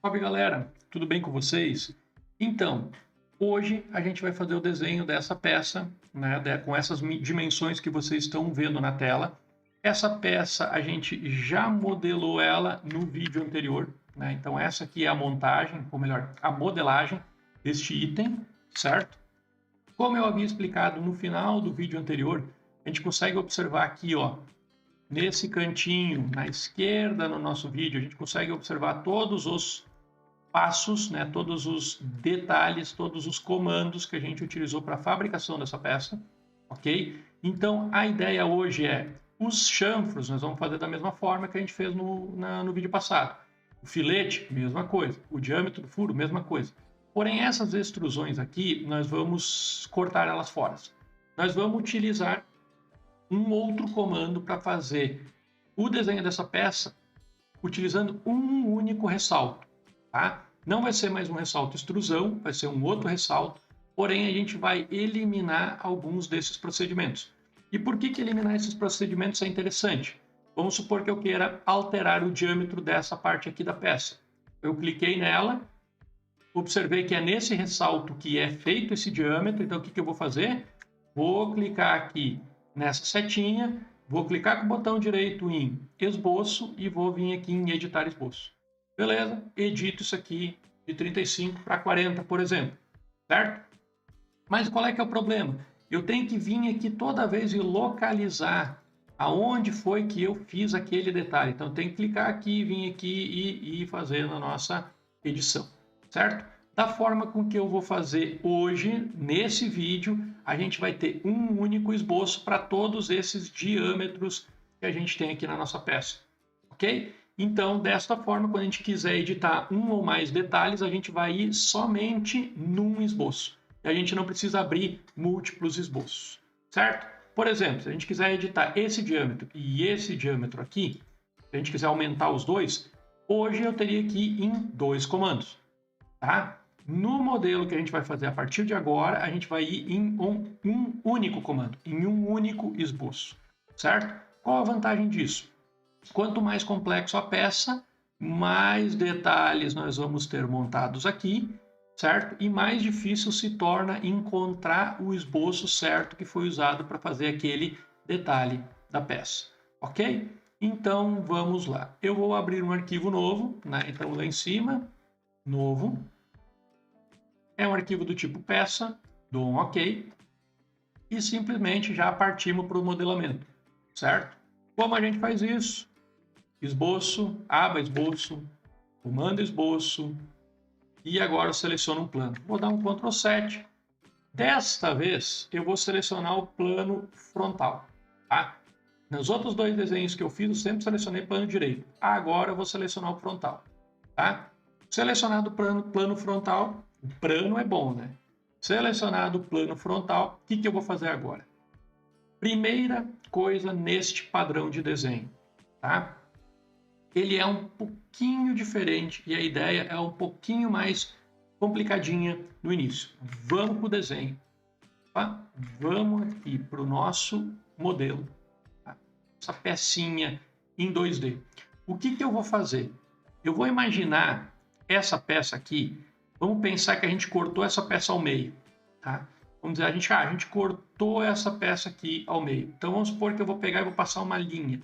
Salve galera, tudo bem com vocês? Então, hoje a gente vai fazer o desenho dessa peça, né, com essas dimensões que vocês estão vendo na tela. Essa peça a gente já modelou ela no vídeo anterior, né? Então essa aqui é a montagem, ou melhor, a modelagem deste item, certo? Como eu havia explicado no final do vídeo anterior, a gente consegue observar aqui, ó, nesse cantinho na esquerda no nosso vídeo, a gente consegue observar todos os passos, né, todos os detalhes, todos os comandos que a gente utilizou para a fabricação dessa peça, ok? Então, a ideia hoje é os chanfros, nós vamos fazer da mesma forma que a gente fez no vídeo passado. O filete, mesma coisa. O diâmetro do furo, mesma coisa. Porém, essas extrusões aqui, nós vamos cortar elas fora. Nós vamos utilizar um outro comando para fazer o desenho dessa peça utilizando um único ressalto. Tá? Não vai ser mais um ressalto extrusão, vai ser um outro ressalto, porém a gente vai eliminar alguns desses procedimentos. E por que eliminar esses procedimentos é interessante? Vamos supor que eu queira alterar o diâmetro dessa parte aqui da peça. Eu cliquei nela, observei que é nesse ressalto que é feito esse diâmetro, então o que eu vou fazer? Vou clicar aqui nessa setinha, vou clicar com o botão direito em esboço e vou vir aqui em editar esboço. Beleza, edito isso aqui de 35 para 40, por exemplo, certo? Mas qual é que é o problema? Eu tenho que vir aqui toda vez e localizar aonde foi que eu fiz aquele detalhe. Então, eu tenho que clicar aqui, vir aqui e ir fazendo a nossa edição, certo? Da forma com que eu vou fazer hoje, nesse vídeo, a gente vai ter um único esboço para todos esses diâmetros que a gente tem aqui na nossa peça, ok? Então, desta forma, quando a gente quiser editar um ou mais detalhes, a gente vai ir somente num esboço. E a gente não precisa abrir múltiplos esboços, certo? Por exemplo, se a gente quiser editar esse diâmetro e esse diâmetro aqui, se a gente quiser aumentar os dois, hoje eu teria que ir em dois comandos, tá? No modelo que a gente vai fazer a partir de agora, a gente vai ir em um único comando, em um único esboço, certo? Qual a vantagem disso? Quanto mais complexo a peça, mais detalhes nós vamos ter montados aqui, certo? E mais difícil se torna encontrar o esboço certo que foi usado para fazer aquele detalhe da peça, ok? Então, vamos lá. Eu vou abrir um arquivo novo, né? Então, lá em cima, novo. É um arquivo do tipo peça, dou um ok. E simplesmente já partimos para o modelamento, certo? Como a gente faz isso? Esboço, aba esboço, comando esboço, e agora eu seleciono um plano. Vou dar um Ctrl 7. Desta vez eu vou selecionar o plano frontal. Tá? Nos outros dois desenhos que eu fiz, eu sempre selecionei plano direito. Agora eu vou selecionar o frontal. Tá? Selecionado o plano frontal, o plano é bom, né? Selecionado o plano frontal, o que eu vou fazer agora? Primeira coisa neste padrão de desenho. Tá? Ele é um pouquinho diferente e a ideia é um pouquinho mais complicadinha no início. Vamos para o desenho. Tá? Vamos aqui para o nosso modelo. Tá? Essa pecinha em 2D. O que eu vou fazer? Eu vou imaginar essa peça aqui. Vamos pensar que a gente cortou essa peça ao meio. Tá? Vamos dizer, a gente cortou essa peça aqui ao meio. Então vamos supor que eu vou pegar e vou passar uma linha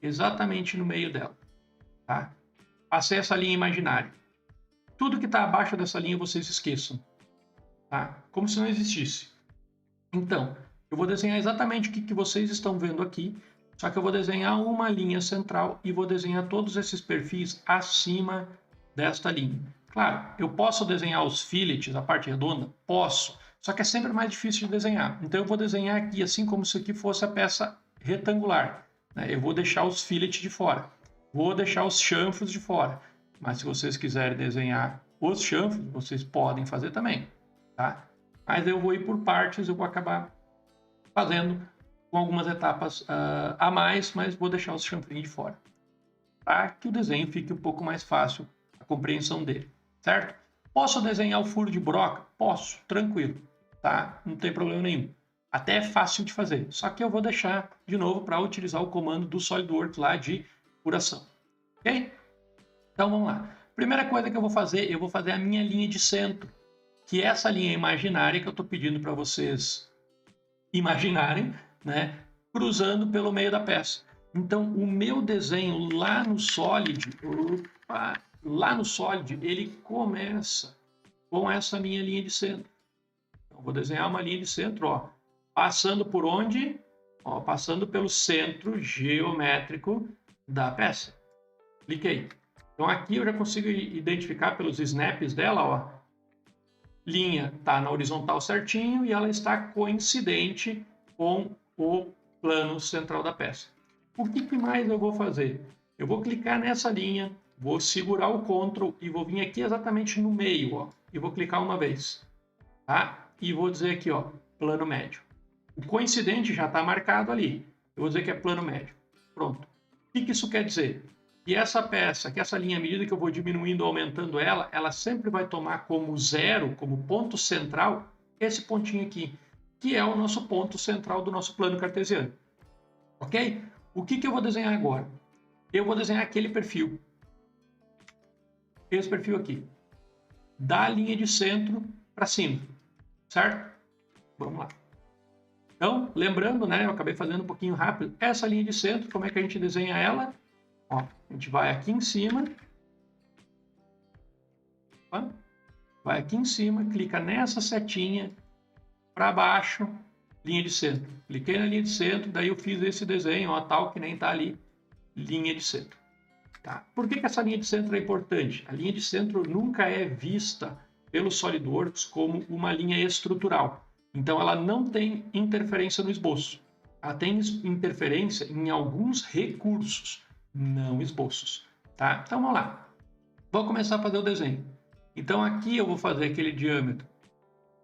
exatamente no meio dela. Tá? Passei essa linha imaginária. Tudo que está abaixo dessa linha vocês esqueçam. Tá? Como se não existisse. Então, eu vou desenhar exatamente o que vocês estão vendo aqui, só que eu vou desenhar uma linha central e vou desenhar todos esses perfis acima desta linha. Claro, eu posso desenhar os fillets, a parte redonda? Posso, só que é sempre mais difícil de desenhar. Então eu vou desenhar aqui assim como se aqui fosse a peça retangular. Né? Eu vou deixar os fillets de fora. Vou deixar os chanfros de fora, mas se vocês quiserem desenhar os chanfros, vocês podem fazer também, tá? Mas eu vou ir por partes, eu vou acabar fazendo com algumas etapas a mais, mas vou deixar os chanfrinhos de fora, para que o desenho fique um pouco mais fácil, a compreensão dele, certo? Posso desenhar o furo de broca? Posso, tranquilo, tá? Não tem problema nenhum. Até é fácil de fazer, só que eu vou deixar de novo para utilizar o comando do SolidWorks lá de furação, ok? Então vamos lá. Primeira coisa que eu vou fazer a minha linha de centro, que é essa linha imaginária que eu estou pedindo para vocês imaginarem, né, cruzando pelo meio da peça. Então, o meu desenho lá no Solid, ele começa com essa minha linha de centro. Então, vou desenhar uma linha de centro, ó, passando por onde? Ó, passando pelo centro geométrico da peça. Cliquei. Então, aqui eu já consigo identificar pelos snaps dela, ó, linha está na horizontal certinho e ela está coincidente com o plano central da peça. O que mais eu vou fazer? Eu vou clicar nessa linha, vou segurar o Ctrl e vou vir aqui exatamente no meio, ó, e vou clicar uma vez, tá? E vou dizer aqui, ó, plano médio. O coincidente já está marcado ali. Eu vou dizer que é plano médio. Pronto. O que isso quer dizer? Que essa peça, que essa linha, à medida que eu vou diminuindo ou aumentando ela, ela sempre vai tomar como zero, como ponto central, esse pontinho aqui, que é o nosso ponto central do nosso plano cartesiano. Ok? O que eu vou desenhar agora? Eu vou desenhar aquele perfil. Esse perfil aqui. Da linha de centro para cima. Certo? Vamos lá. Então, lembrando, né, eu acabei fazendo um pouquinho rápido, essa linha de centro, como é que a gente desenha ela? Ó, a gente vai aqui em cima, vai aqui em cima, clica nessa setinha, para baixo, linha de centro. Cliquei na linha de centro, daí eu fiz esse desenho, ó, tal que nem está ali, linha de centro. Tá? Por que essa linha de centro é importante? A linha de centro nunca é vista pelo SolidWorks como uma linha estrutural. Então, ela não tem interferência no esboço. Ela tem interferência em alguns recursos, não esboços. Tá? Então, vamos lá. Vou começar a fazer o desenho. Então, aqui eu vou fazer aquele diâmetro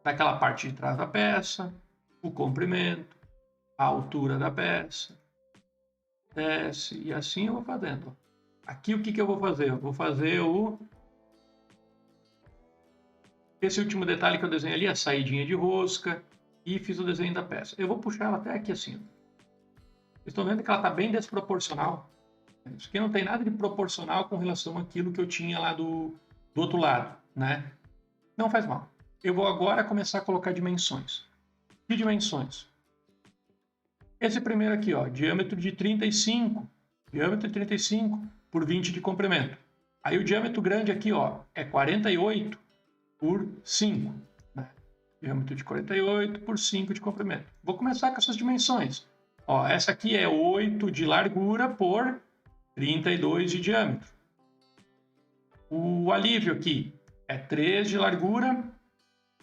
daquela parte de trás da peça, o comprimento, a altura da peça, desce, e assim eu vou fazendo. Aqui o que eu vou fazer? Eu vou fazer esse último detalhe que eu desenhei ali, a saidinha de rosca, e fiz o desenho da peça. Eu vou puxar ela até aqui assim. Vocês estão vendo que ela está bem desproporcional. Isso aqui não tem nada de proporcional com relação àquilo que eu tinha lá do outro lado, né? Não faz mal. Eu vou agora começar a colocar dimensões. Que dimensões? Esse primeiro aqui, ó, diâmetro de 35. Diâmetro de 35 por 20 de comprimento. Aí o diâmetro grande aqui, ó, é 48 por 5. Né? Diâmetro de 48 por 5 de comprimento. Vou começar com essas dimensões. Ó, essa aqui é 8 de largura por 32 de diâmetro. O alívio aqui é 3 de largura,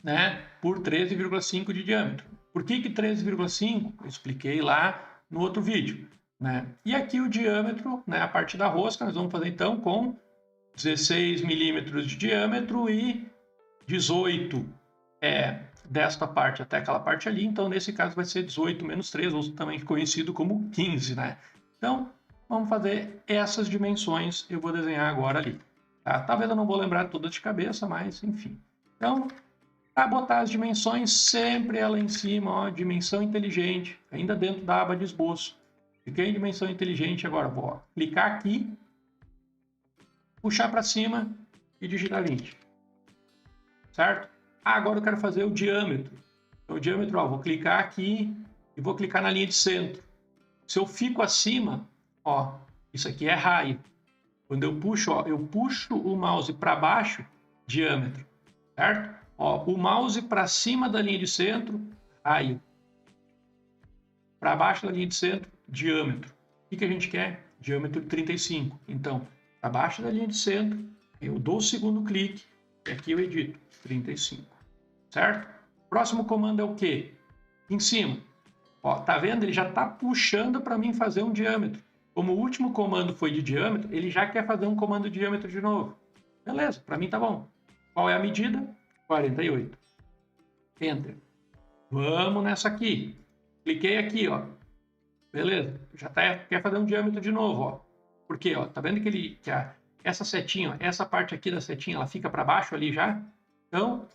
né, por 13,5 de diâmetro. Por que 13,5? Eu expliquei lá no outro vídeo. Né? E aqui o diâmetro, né, a parte da rosca, nós vamos fazer então com 16 milímetros de diâmetro e 18 desta parte até aquela parte ali. Então, nesse caso, vai ser 18 menos 3, ou também conhecido como 15. Né? Então, vamos fazer essas dimensões. Eu vou desenhar agora ali. Tá? Talvez eu não vou lembrar todas de cabeça, mas enfim. Então, para botar as dimensões, sempre ela em cima, ó, dimensão inteligente, ainda dentro da aba de esboço. Cliquei em dimensão inteligente, agora vou clicar aqui, puxar para cima e digitar 20. Certo? Agora eu quero fazer o diâmetro. Então, o diâmetro, ó, vou clicar aqui e vou clicar na linha de centro. Se eu fico acima, ó, isso aqui é raio. Quando eu puxo, ó, eu puxo o mouse para baixo, diâmetro. Certo? Ó, o mouse para cima da linha de centro, raio. Para baixo da linha de centro, diâmetro. O que a gente quer? Diâmetro 35. Então, para baixo da linha de centro, eu dou o segundo clique e aqui eu edito 35. Certo? Próximo comando é o quê? Em cima. Ó, tá vendo? Ele já está puxando para mim fazer um diâmetro. Como o último comando foi de diâmetro, ele já quer fazer um comando de diâmetro de novo. Beleza, para mim tá bom. Qual é a medida? 48. Enter. Vamos nessa aqui. Cliquei aqui, ó. Beleza. Já quer fazer um diâmetro de novo, ó. Por quê? Ó, tá vendo que essa setinha, ó, essa parte aqui da setinha, ela fica para baixo ali já? Então,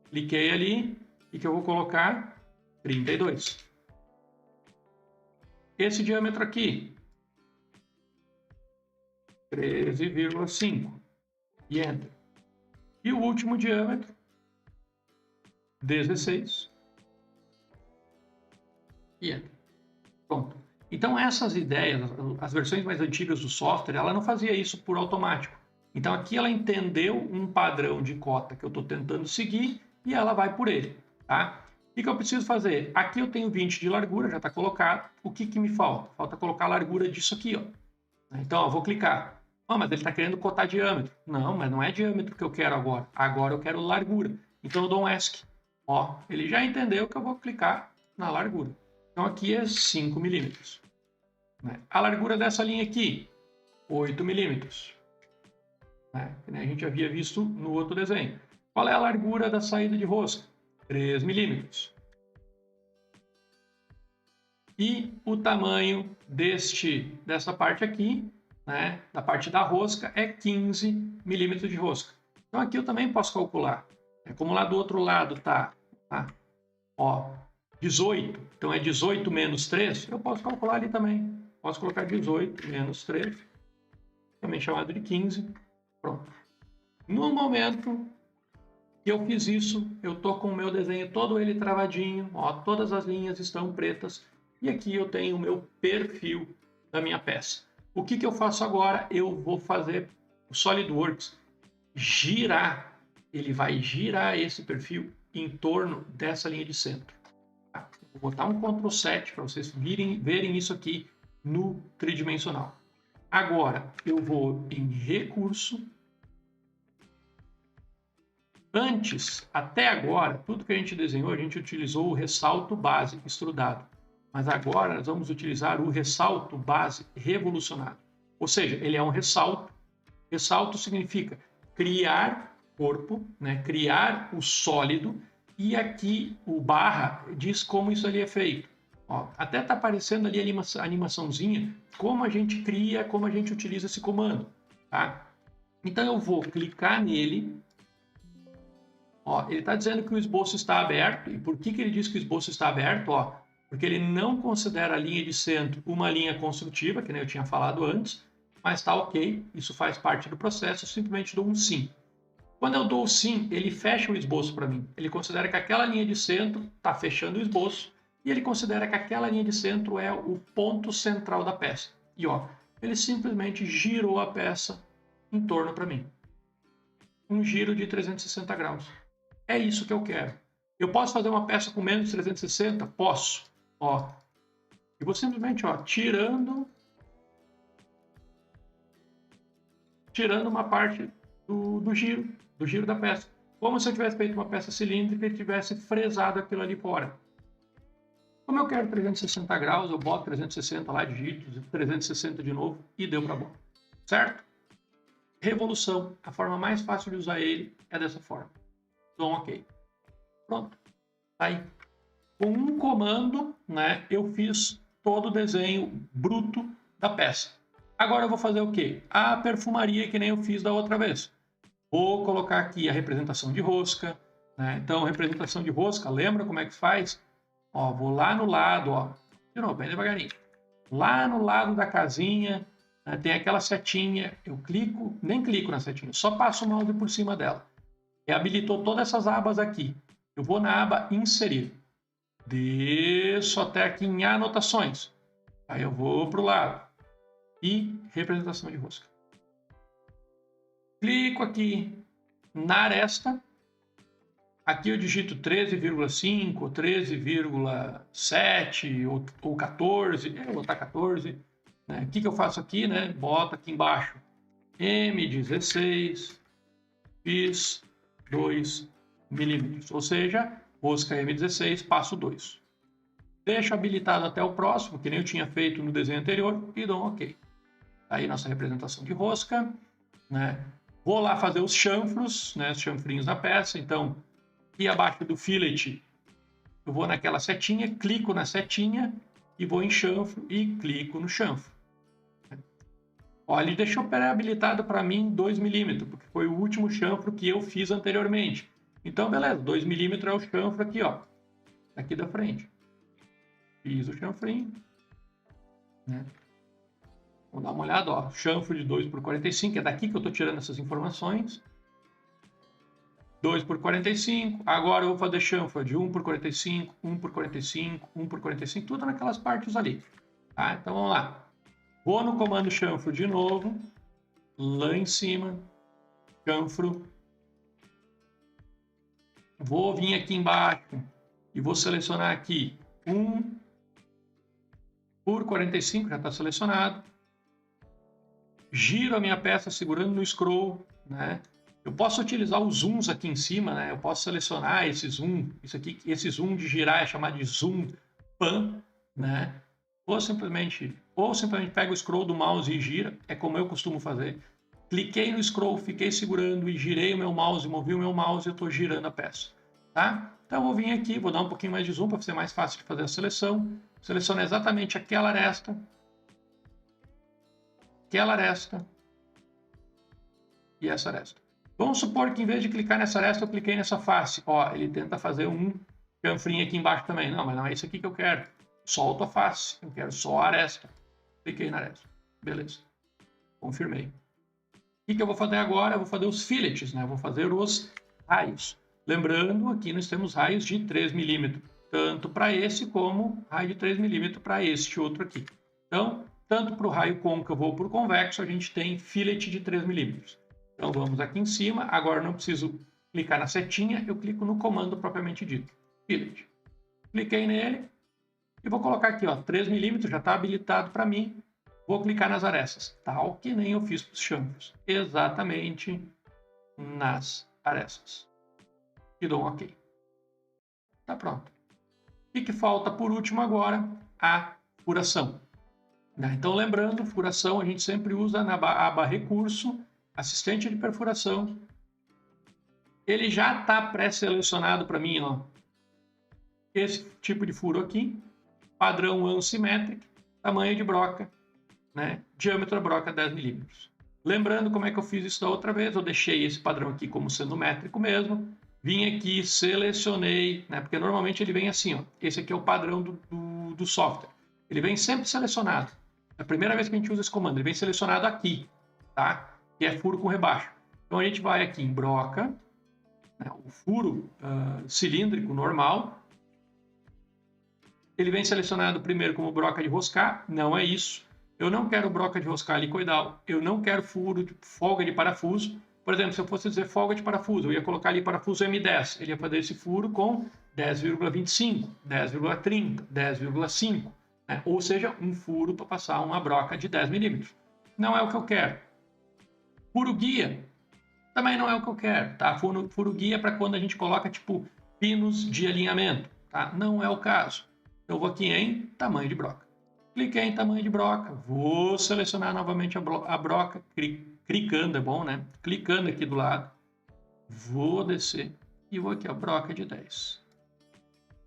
cliquei ali e que eu vou colocar 32. Esse diâmetro aqui, 13,5. e Enter. E o último diâmetro, 16 e Enter. Pronto. Então essas ideias, as versões mais antigas do software, ela não fazia isso por automático. Então aqui ela entendeu um padrão de cota que eu estou tentando seguir e ela vai por ele, tá? O que eu preciso fazer? Aqui eu tenho 20 de largura, já está colocado. O que me falta? Falta colocar a largura disso aqui, ó. Então eu vou clicar. Mas ele está querendo cotar diâmetro. Não, mas não é diâmetro que eu quero agora. Agora eu quero largura. Então eu dou um ESC. Ó, ele já entendeu que eu vou clicar na largura. Então aqui é 5 milímetros. A largura dessa linha aqui, 8 milímetros. Que a gente havia visto no outro desenho. Qual é a largura da saída de rosca? 3 milímetros. E o tamanho dessa parte aqui, da parte da rosca, é 15 milímetros de rosca. Então aqui eu também posso calcular. Como lá do outro lado está 18, então é 18 menos 3, eu posso calcular ali também. Posso colocar 18 menos 3, também chamado de 15. Pronto. No momento que eu fiz isso, eu estou com o meu desenho todo ele travadinho, todas as linhas estão pretas, e aqui eu tenho o meu perfil da minha peça. O que eu faço agora? Eu vou fazer o SolidWorks girar, ele vai girar esse perfil em torno dessa linha de centro. Vou botar um Ctrl 7 para vocês verem isso aqui no tridimensional. Agora eu vou em recurso. Antes, até agora, tudo que a gente desenhou, a gente utilizou o ressalto base extrudado. Mas agora nós vamos utilizar o ressalto base revolucionado. Ou seja, ele é um ressalto. Ressalto significa criar corpo, criar o sólido, e aqui o barra diz como isso ali é feito. Até está aparecendo ali a animaçãozinha, como a gente cria, como a gente utiliza esse comando. Tá? Então eu vou clicar nele. Ele está dizendo que o esboço está aberto. E por que ele diz que o esboço está aberto? Porque ele não considera a linha de centro uma linha construtiva, que nem eu tinha falado antes, mas está ok, isso faz parte do processo, eu simplesmente dou um sim. Quando eu dou o sim, ele fecha o esboço para mim. Ele considera que aquela linha de centro está fechando o esboço e ele considera que aquela linha de centro é o ponto central da peça. E ele simplesmente girou a peça em torno para mim. Um giro de 360 graus. É isso que eu quero. Eu posso fazer uma peça com menos de 360? Posso. Eu vou simplesmente tirando uma parte do giro da peça. Como se eu tivesse feito uma peça cilíndrica e tivesse fresado aquilo ali fora. Como eu quero 360 graus, eu boto 360 lá, digito 360 de novo e deu para bom. Certo? Revolução. A forma mais fácil de usar ele é dessa forma. Dou um OK. Pronto. Tá aí. Com um comando, eu fiz todo o desenho bruto da peça. Agora eu vou fazer o quê? A perfumaria que nem eu fiz da outra vez. Vou colocar aqui a representação de rosca. Então, representação de rosca, lembra como é que faz? Vou lá no lado, de novo, bem devagarinho. Lá no lado da casinha, tem aquela setinha. Eu clico, nem clico na setinha, só passo o mouse por cima dela. E habilitou todas essas abas aqui. Eu vou na aba Inserir. Desço até aqui em Anotações. Aí eu vou para o lado. E representação de rosca. Clico aqui na aresta. Aqui eu digito 13,5, 13,7 ou 14. Eu vou botar 14. O que eu faço aqui? Boto aqui embaixo M16. Fiz 2 milímetros. Ou seja, rosca M16, passo 2. Deixo habilitado até o próximo, que nem eu tinha feito no desenho anterior, e dou um OK. Aí nossa representação de rosca. Vou lá fazer os chanfros, os chanfrinhos da peça. Então, aqui abaixo do fillet, eu vou naquela setinha, clico na setinha e vou em chanfro e clico no chanfro. Ele deixou pré-habilitado para mim 2 milímetros, porque foi o último chanfro que eu fiz anteriormente. Então, beleza, 2 milímetros é o chanfro aqui, aqui da frente. Fiz o chanfrinho. Vamos dar uma olhada, ó, chanfro de 2x45, é daqui que eu estou tirando essas informações. 2x45, agora eu vou fazer chanfro de 1x45, 1x45, 1x45, tudo naquelas partes ali. Tá? Então vamos lá. Vou no comando chanfro de novo, lá em cima, chanfro. Vou vir aqui embaixo e vou selecionar aqui 1x45, já está selecionado. Giro a minha peça segurando no scroll, né? Eu posso utilizar os zooms aqui em cima, né? Eu posso selecionar esse zoom, isso aqui, esse zoom de girar é chamado de zoom pan, né? Ou simplesmente pego o scroll do mouse e gira, é como eu costumo fazer. Cliquei no scroll, fiquei segurando e girei o meu mouse, movi o meu mouse e eu estou girando a peça, tá? Então eu vou vir aqui, vou dar um pouquinho mais de zoom para ser mais fácil de fazer a seleção. Seleciono exatamente aquela aresta e essa aresta. Vamos supor que em vez de clicar nessa aresta, eu cliquei nessa face. Ó, ele tenta fazer um chanfrinho aqui embaixo também. Não, mas não é isso aqui que eu quero. Solto a face, eu quero só a aresta. Cliquei na aresta. Beleza. Confirmei. O que eu vou fazer agora? Eu vou fazer os fillets, né? Eu vou fazer os raios. Lembrando, aqui nós temos raios de 3 milímetros, tanto para esse como raio de 3 milímetros para este outro aqui. Então, tanto para o raio côncavo ou para o convexo, a gente tem fillet de 3 milímetros. Então, vamos aqui em cima. Agora, não preciso clicar na setinha, eu clico no comando propriamente dito. Fillet. Cliquei nele e vou colocar aqui, ó, 3 milímetros, já está habilitado para mim. Vou clicar nas arestas, tal que nem eu fiz para os chanfros. Exatamente nas arestas. E dou um OK. Tá pronto. O que falta por último agora? A furação. Então, lembrando, furação a gente sempre usa na aba recurso, assistente de perfuração. Ele já está pré-selecionado para mim, ó, esse tipo de furo aqui, padrão unsymmetric, tamanho de broca, né? Diâmetro da broca 10 milímetros. Lembrando como é que eu fiz isso da outra vez, eu deixei esse padrão aqui como sendo métrico mesmo, vim aqui, selecionei, né? Porque normalmente ele vem assim, ó, esse aqui é o padrão do software. Ele vem sempre selecionado. É a primeira vez que a gente usa esse comando, ele vem selecionado aqui, tá? Que é furo com rebaixo. Então a gente vai aqui em broca, né? O furo cilíndrico normal. Ele vem selecionado primeiro como broca de roscar, não é isso. Eu não quero broca de roscar helicoidal, eu não quero furo de folga de parafuso. Por exemplo, se eu fosse dizer folga de parafuso, eu ia colocar ali parafuso M10, ele ia fazer esse furo com 10,25, 10,30, 10,5, né? Ou seja, um furo para passar uma broca de 10 milímetros. Não é o que eu quero. Furo guia também não é o que eu quero, tá? Furo guia é para quando a gente coloca tipo pinos de alinhamento, tá? Não é o caso. Eu vou aqui em tamanho de broca. Cliquei em tamanho de broca, vou selecionar novamente a broca, clicando, é bom, né? Clicando aqui do lado, vou descer e vou aqui, a broca de 10.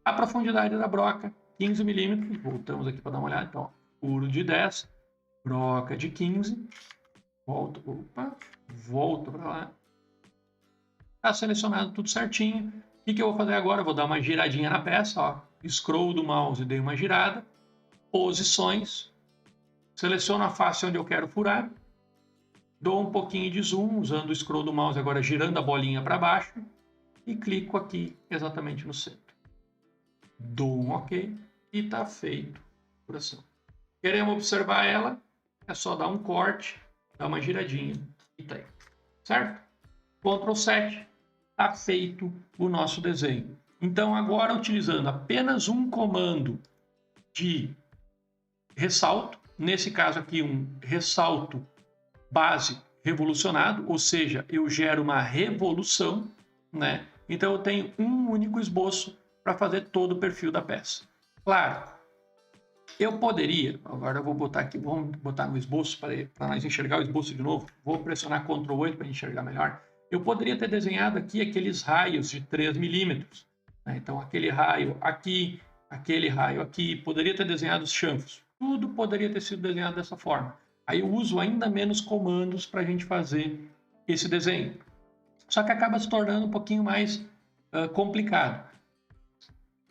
A profundidade da broca, 15 milímetros, voltamos aqui para dar uma olhada, então, furo de 10, broca de 15, volto para lá. Está selecionado tudo certinho. O que eu vou fazer agora? Eu vou dar uma giradinha na peça, ó. Scroll do mouse, dei uma girada, posições, seleciono a face onde eu quero furar, dou um pouquinho de zoom, usando o scroll do mouse agora girando a bolinha para baixo e clico aqui exatamente no centro. Dou um OK e está feito a furação. Queremos observar ela, é só dar um corte, dar uma giradinha e tá aí, certo? Ctrl 7, está feito o nosso desenho. Então, agora, utilizando apenas um comando de ressalto, nesse caso aqui, um ressalto base revolucionado, ou seja, eu gero uma revolução, né? Então, eu tenho um único esboço para fazer todo o perfil da peça. Claro, eu poderia, agora eu vou botar aqui, vamos botar no esboço para nós enxergar o esboço de novo, vou pressionar Ctrl 8 para enxergar melhor. Eu poderia ter desenhado aqui aqueles raios de 3 milímetros, né? Então, aquele raio aqui, aquele raio aqui, poderia ter desenhado os chanfros. Tudo poderia ter sido desenhado dessa forma. Aí eu uso ainda menos comandos para a gente fazer esse desenho. Só que acaba se tornando um pouquinho mais complicado.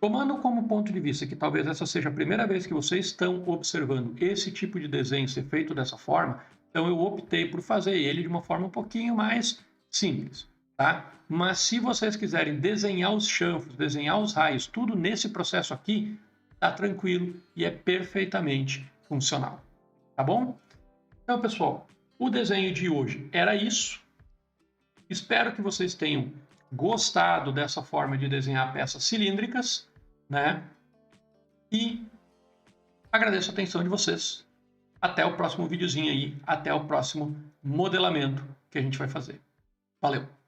Tomando como ponto de vista que talvez essa seja a primeira vez que vocês estão observando esse tipo de desenho ser feito dessa forma, então eu optei por fazer ele de uma forma um pouquinho mais simples, tá? Mas se vocês quiserem desenhar os chanfros, desenhar os raios, tudo nesse processo aqui, tá tranquilo e é perfeitamente funcional, tá bom? Então, pessoal, o desenho de hoje era isso. Espero que vocês tenham gostado dessa forma de desenhar peças cilíndricas, né? E agradeço a atenção de vocês. Até o próximo videozinho aí, até o próximo modelamento que a gente vai fazer. Valeu!